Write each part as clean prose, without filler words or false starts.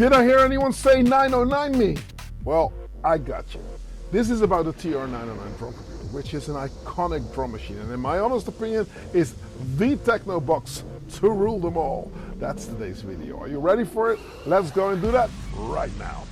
Did I hear anyone say 909 me? Well, I got you. This is about the TR-909 drum computer, which is an iconic drum machine, and in my honest opinion, is the Techno Box to rule them all. That's today's video. Are you ready for it? Let's go and do that right now.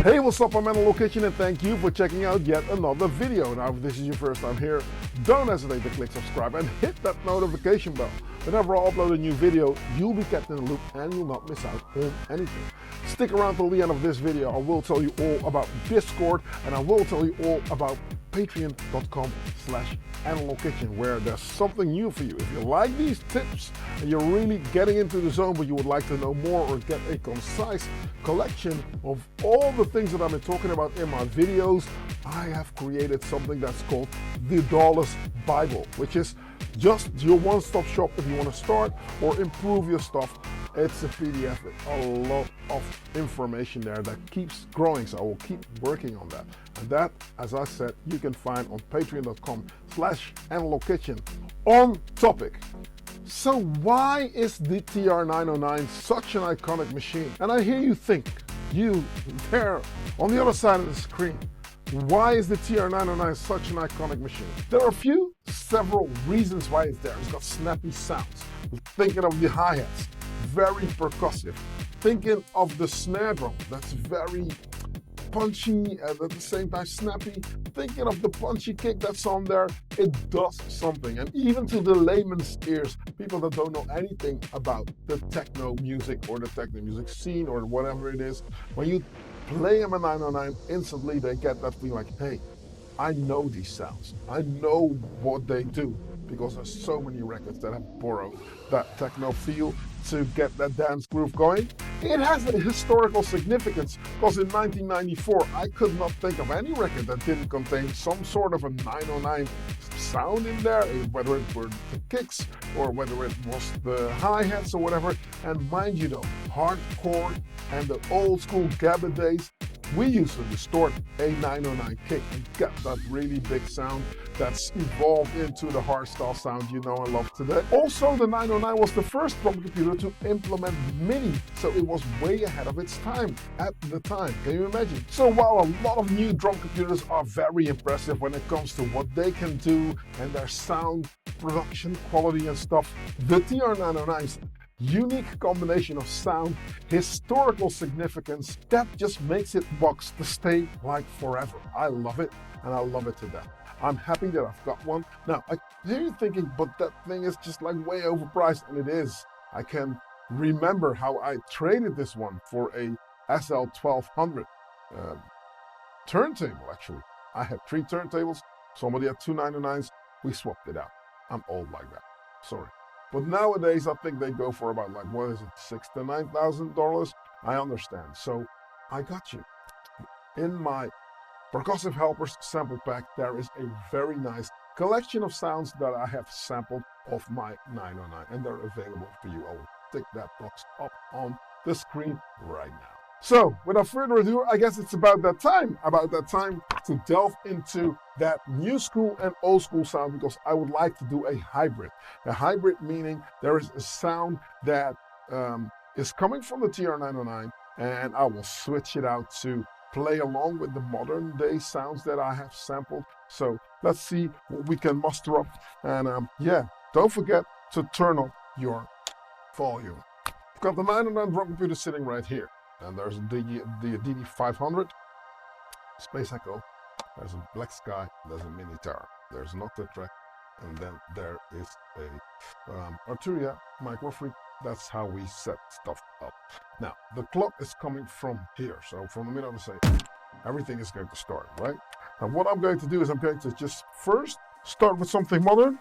Hey, what's up? I'm Mental Kitchen and thank you for checking out yet another video. Now, if this is your first time here, don't hesitate to click subscribe and hit that notification bell. Whenever I upload a new video, you'll be kept in the loop and you'll not miss out on anything. Stick around till the end of this video. I will tell you all about Discord and I will tell you all about patreon.com/analogkitchen, where there's something new for you. If you like these tips and you're really getting into the zone but you would like to know more or get a concise collection of all the things that I've been talking about in my videos, I have created something that's called the Dollars Bible, which is just your one-stop shop if you want to start or improve your stuff. It's a PDF with a lot of information there that keeps growing, so I will keep working on that. And that, as I said, you can find on patreon.com/analogkitchen. On topic. So why is the TR-909 such an iconic machine? And I hear you think, you there on the other side of the screen, why is the TR-909 such an iconic machine? There are several reasons why it's there. It's got snappy sounds. Thinking of the hi-hats, very percussive. Thinking of the snare drum, that's very punchy and at the same time snappy. Thinking of the punchy kick that's on there, it does something. And even to the layman's ears, people that don't know anything about the techno music or the techno music scene or whatever it is, when you play them a 909, instantly they get that feeling like, hey, I know these sounds. I know what they do, because there's so many records that have borrowed that techno feel to get that dance groove going. It has a historical significance because in 1994, I could not think of any record that didn't contain some sort of a 909 sound in there, whether it were the kicks or whether it was the hi-hats or whatever. And mind you though, hardcore and the old school gabba days, we used to distort a 909 kick and get that really big sound that's evolved into the hardstyle sound you know and love today. Also, the 909 was the first drum computer to implement MIDI, so it was way ahead of its time at the time. Can you imagine? So while a lot of new drum computers are very impressive when it comes to what they can do and their sound production quality and stuff, the TR-909's unique combination of sound, historical significance, that just makes it box to stay like forever. I love it and I love it to death. I'm happy that I've got one. Now, I hear you thinking, but that thing is just like way overpriced, and it is. I can remember how I traded this one for a SL1200 turntable, actually. I had 3 turntables, somebody had 2 909s, we swapped it out. I'm old like that, sorry. But nowadays, I think they go for about like, what is it, $6,000 to $9,000? I understand. So I got you. In my Percussive Helpers sample pack, there is a very nice collection of sounds that I have sampled off my 909, and they're available for you. I will stick that box up on the screen right now. So without further ado, I guess it's about that time to delve into that new school and old school sound, because I would like to do a hybrid. A hybrid meaning there is a sound that is coming from the TR-909, and I will switch it out to play along with the modern day sounds that I have sampled. So let's see what we can muster up. And yeah, don't forget to turn up your volume. I've got the 909 drum computer sitting right here. And there's the DD500, Space Echo, there's a Black Sky, there's a Mini Tower, there's an Octet track, and then there is a Arturia Micro Freak. That's how we set stuff up. Now, the clock is coming from here, so from the minute I say, everything is going to start, right? Now, what I'm going to do is I'm going to just first start with something modern.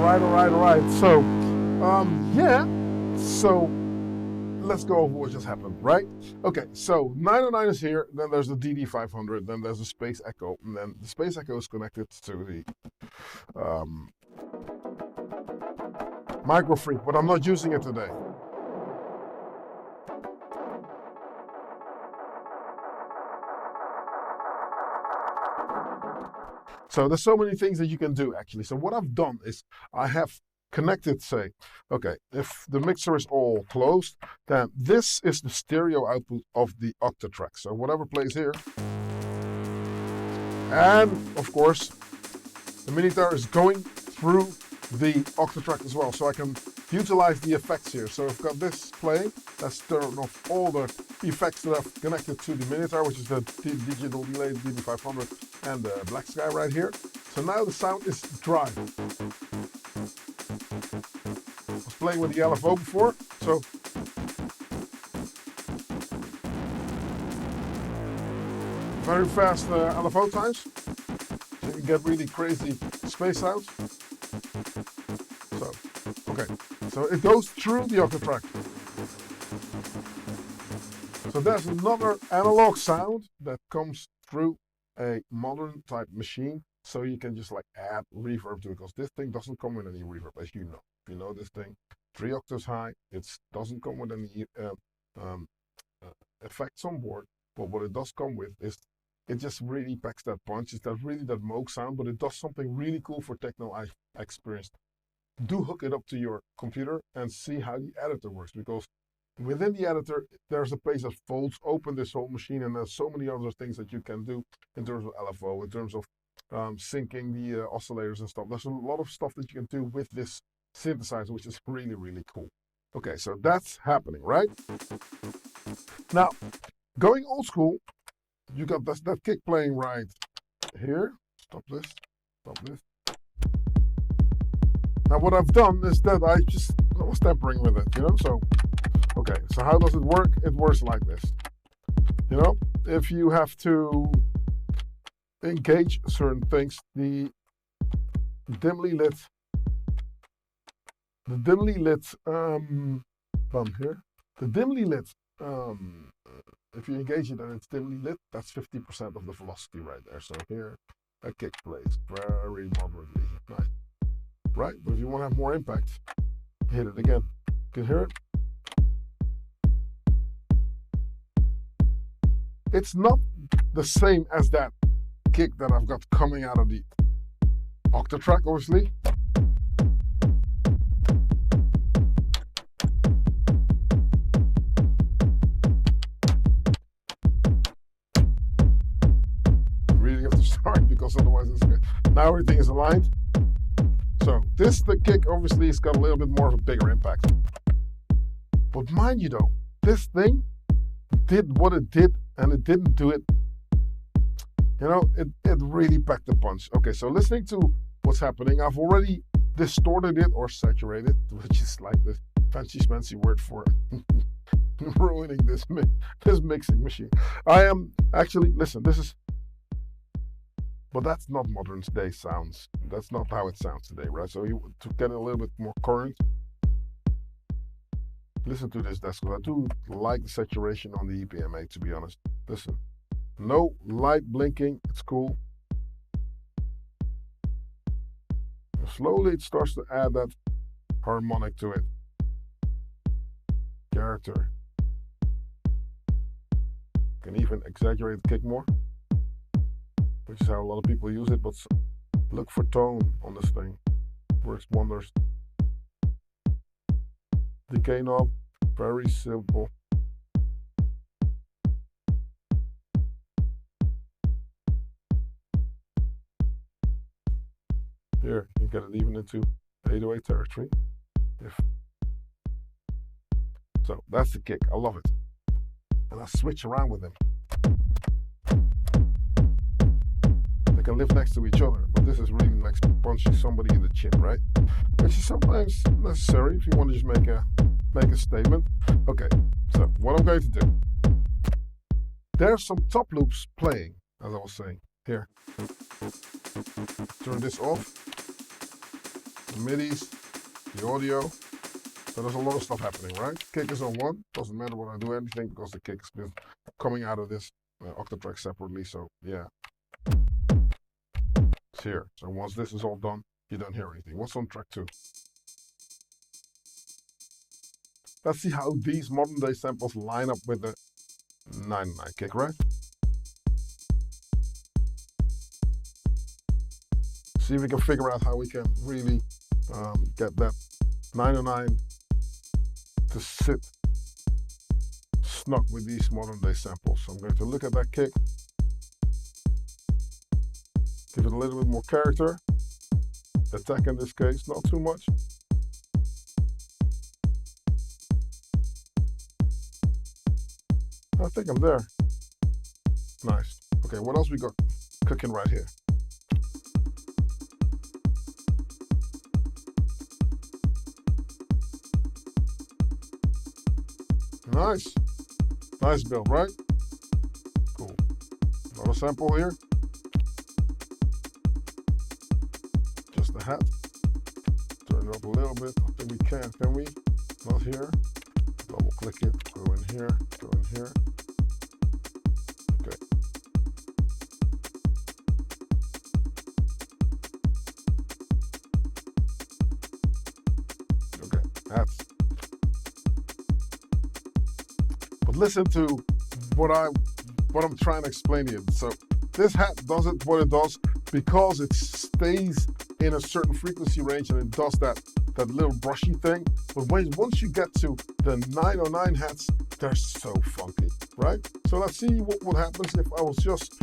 right. So, yeah. So, let's go over what just happened, right? Okay, so 909 is here, then there's the DD500, then there's the Space Echo, and then the Space Echo is connected to the Micro Freak, but I'm not using it today. So there's so many things that you can do actually. So what I've done is I have connected, say, okay, if the mixer is all closed, then this is the stereo output of the Octatrack. So whatever plays here. And of course, the Minitar is going through the Octatrack as well. So I can utilize the effects here. So I've got this playing, that's turning off all the effects that I've connected to the Minitar, which is the digital delay, the DD500 and the Black Sky right here. So now the sound is dry. I was playing with the LFO before, so very fast LFO times. So you get really crazy space sounds. So, okay, so it goes through the Octatrack. So there's another analog sound that comes through a modern type machine. So you can just like add reverb to it, because this thing doesn't come with any reverb, as you know. If you know this thing, 3 octaves high, it doesn't come with any effects on board. But what it does come with is it just really packs that punch. It's that really that Moog sound, but it does something really cool for techno I experienced. Do hook it up to your computer and see how the editor works, because within the editor, there's a page that folds open this whole machine, and there's so many other things that you can do in terms of LFO, in terms of syncing the oscillators and stuff. There's a lot of stuff that you can do with this synthesizer, which is really, really cool. Okay, so that's happening, right? Now, going old school, you got that kick playing right here. Stop this, stop this. Now what I've done is that I was tampering with it, you know, so, okay, so how does it work? It works like this, you know, if you have to engage certain things, the dimly lit bump here, the dimly lit, if you engage it and it's dimly lit, that's 50% of the velocity right there. So here, a kick plays very moderately, nice, right? But if you want to have more impact, hit it again. You can hear it. It's not the same as that kick that I've got coming out of the Octatrack, obviously. Really have to start, because otherwise it's good. Now everything is aligned. So this, the kick, obviously has got a little bit more of a bigger impact. But mind you though, this thing did what it did, and it didn't do it. You know, it really packed the punch. Okay, so listening to what's happening, I've already distorted it or saturated, which is like the fancy schmancy word for ruining this mixing machine. I am actually, listen, this is, but that's not modern day sounds. That's not how it sounds today, right? So to get a little bit more current, listen to this. That's because I do like the saturation on the EPMA, to be honest. Listen. No light blinking, it's cool. And slowly it starts to add that harmonic to it. Character. Can even exaggerate the kick more, which is how a lot of people use it, but look for tone on this thing. Works wonders. Decay knob, very simple. Here, you get it even into 808 territory. So that's the kick. I love it. And I switch around with them. They can live next to each other, but this is really like punching somebody in the chin, right? Which is sometimes necessary if you want to just make a statement. Okay, so what I'm going to do. There's some top loops playing, as I was saying. Here. Turn this off. midis, the audio. So there's a lot of stuff happening, right? Kick is on 1. Doesn't matter what I do anything because the kick has been coming out of this octatrack separately. So yeah, it's here. So once this is all done, you don't hear anything. What's on track 2? Let's see how these modern day samples line up with the 909 kick, right? See if we can figure out how we can really get that 909 to sit snug with these modern day samples. So I'm going to look at that kick, give it a little bit more character, attack in this case, not too much. I think I'm there. Nice. Okay, what else we got cooking right here? Nice. Nice build, right? Cool. Another sample here. Just the hat. Turn it up a little bit. I think we can we? Not here. Double click it. Go in here. Go in here. Okay. Okay. Hats. But listen to what I'm trying to explain here. So this hat does it what it does because it stays in a certain frequency range and it does that little brushy thing. But once you get to the 909 hats, they're so funky, right? So let's see what happens if I was just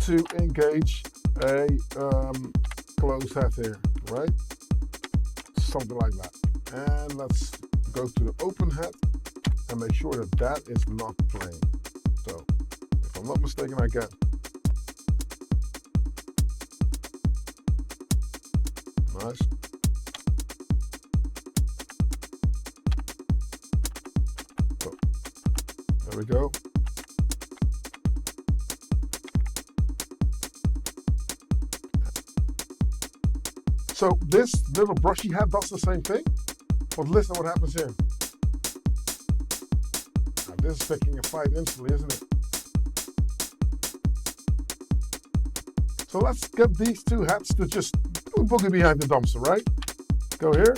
to engage a closed hat here, right? Something like that. And let's go to the open hat and make sure that that is not playing. So if I'm not mistaken, I get nice. So there we go. So this little brushy hat does the same thing, but listen what happens here. Now this is picking a fight instantly, isn't it? So let's get these two hats to just boogie behind the dumpster, right? Go here.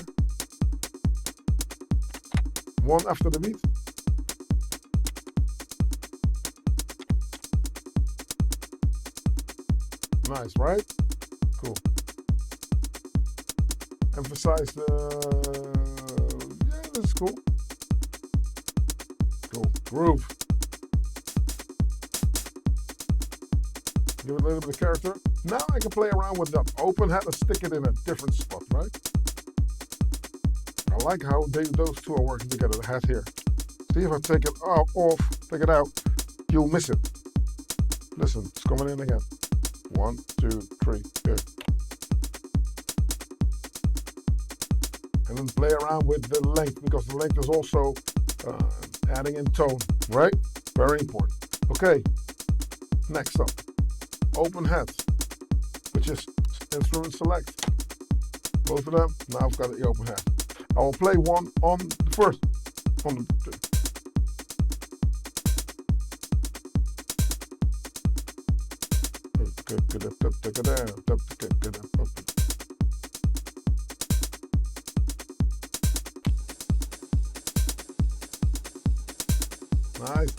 One after the beat. Nice, right? Cool. Emphasize the, yeah, this is cool. Cool. Groove. Give it a little bit of character. Now I can play around with that open hat and stick it in a different spot, right? I like how those two are working together, the hat here. See if I take it off, take it out, you'll miss it. Listen, it's coming in again. 1, 2, 3, here. And then play around with the length, because the length is also adding in tone, right? Very important. Okay, next up, open hat, which is instrument select. Both of them, now I've got the open hat. I will play one on the first, on the nice.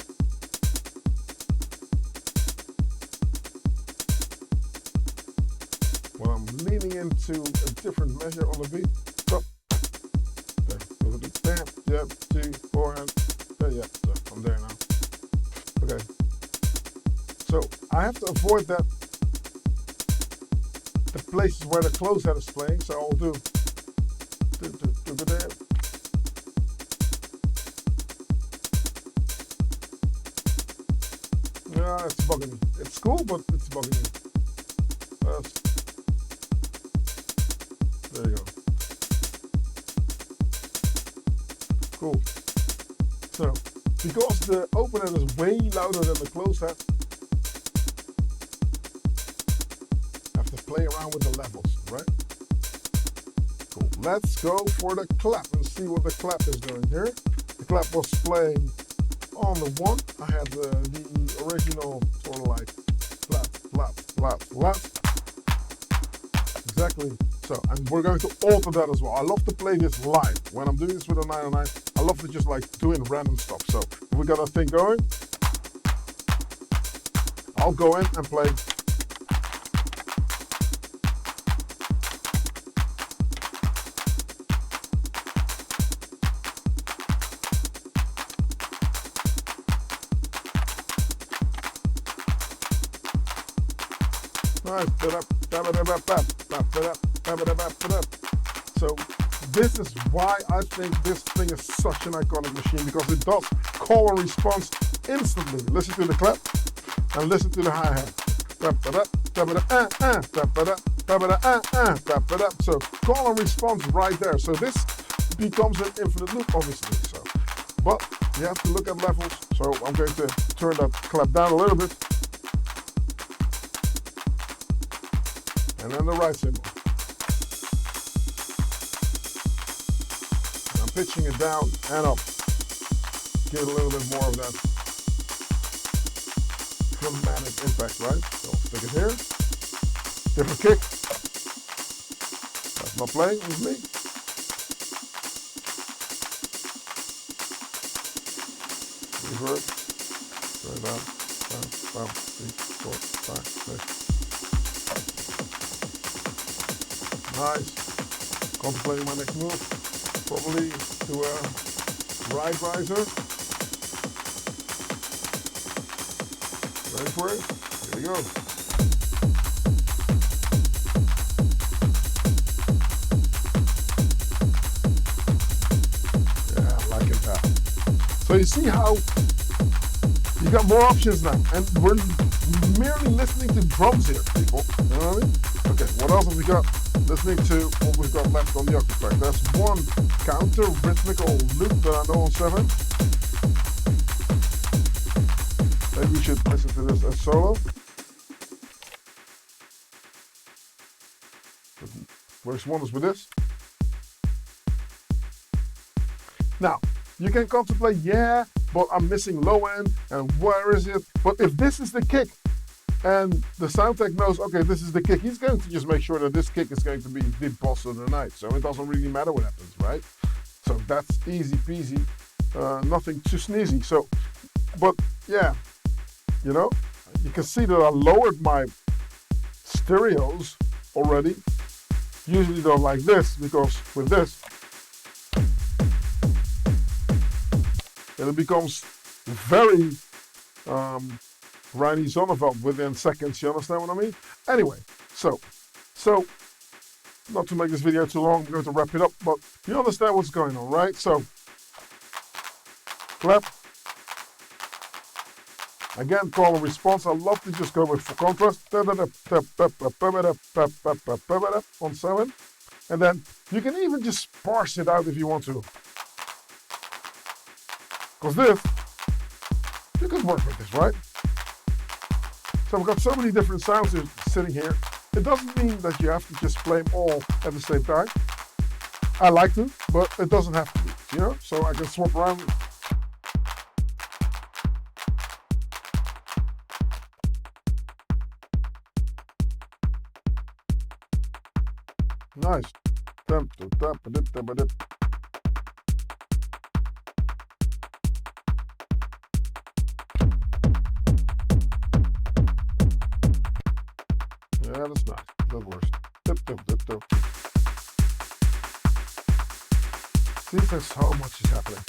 Well, I'm leaning into a different measure on the beat. So, yeah, 2, 4, and yeah, so I'm there now. Okay. So I have to avoid that the places where the close hat is playing, so I'll do there. Yeah, it's bugging me. It's cool, but it's bugging me. There you go. Cool. So, because the open hat is way louder than the close hat, I have to play around with the levels, right? Cool. let's go for the clap and see what the clap is doing here. The clap was playing on the one. I had the original sort of like flap, flap, flap, flap. Exactly. So, and we're going to alter that as well. I love to play this live. When I'm doing this with a 909, I love to just like doing random stuff. So if we got a thing going, I'll go in and play. So this is why I think this thing is such an iconic machine, because it does call and response instantly. Listen to the clap and listen to the hi-hat. So call and response right there. So this becomes an infinite loop, obviously. So, but you have to look at levels. So I'm going to turn that clap down a little bit. And then the right cymbal. And I'm pitching it down and up. Give it a little bit more of that dramatic impact, right? So stick it here. Different kick. That's not playing with me. Reverb. Straight down, down, 3, 4, 5, 6. Nice. Contemplating my next move. Probably to a ride riser. Ready for it? Here we go. Yeah, I'm liking that. So you see how you got more options now, and we're merely listening to drums here, people. You know what I mean? Okay, what else have we got? Listening to what we've got left on the octave. That's one counter rhythmical loop that I know on 7. Maybe we should listen to this as solo. Works wonders with this. Now, you can contemplate, yeah, but I'm missing low end, and where is it? But if this is the kick, and the sound tech knows, okay, this is the kick, he's going to just make sure that this kick is going to be the boss of the night. So it doesn't really matter what happens, right? So that's easy peasy, nothing too sneezy. So, but yeah, you know, you can see that I lowered my stereos already. Usually they're like this, because with this, it becomes very Reini Zonneveld within seconds, you understand what I mean? Anyway, so not to make this video too long, I'm going to wrap it up, but you understand what's going on, right? So, clap. Again, call and response. I love to just go with full contrast on 7. And then you can even just parse it out if you want to. Because this, you can work with this, right? So we've got so many different sounds sitting here. It doesn't mean that you have to just play them all at the same time. I like to, but it doesn't have to be, you know? So I can swap around. Nice. Yeah, that's nice. That works. See, there's so much is happening.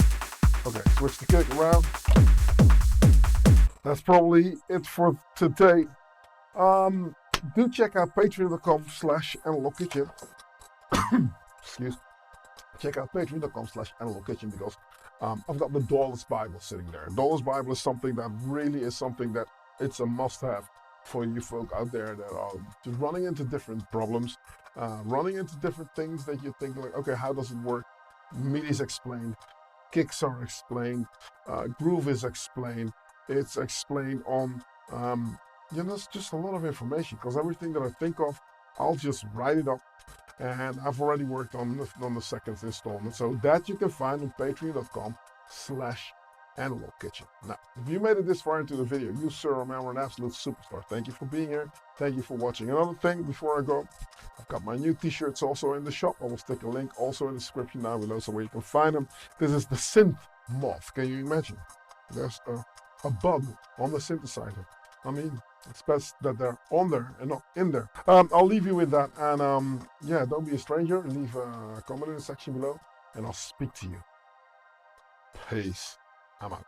Okay, switch the kick around. That's probably it for today. Do check out patreon.com/analogkitchen. Excuse. Check out patreon.com/analogkitchen, because I've got the Dollars Bible sitting there. Dollars Bible is something that really is something that it's a must-have for you folk out there that are just running into different problems, running into different things that you think like, okay, how does it work? MIDI is explained, kicks are explained, groove is explained. It's explained on, you know, it's just a lot of information, because everything that I think of, I'll just write it up And I've already worked on the second installment. So that you can find on patreon.com/Analog Kitchen. Now, if you made it this far into the video, you, sir, are an absolute superstar. Thank you for being here. Thank you for watching. Another thing before I go, I've got my new t-shirts also in the shop. I will stick a link also in the description down below so where you can find them. This is the synth moth. Can you imagine? There's a bug on the synthesizer. I mean, it's best that they're on there and not in there. I'll leave you with that. And yeah, don't be a stranger. Leave a comment in the section below and I'll speak to you. Peace. I'm out.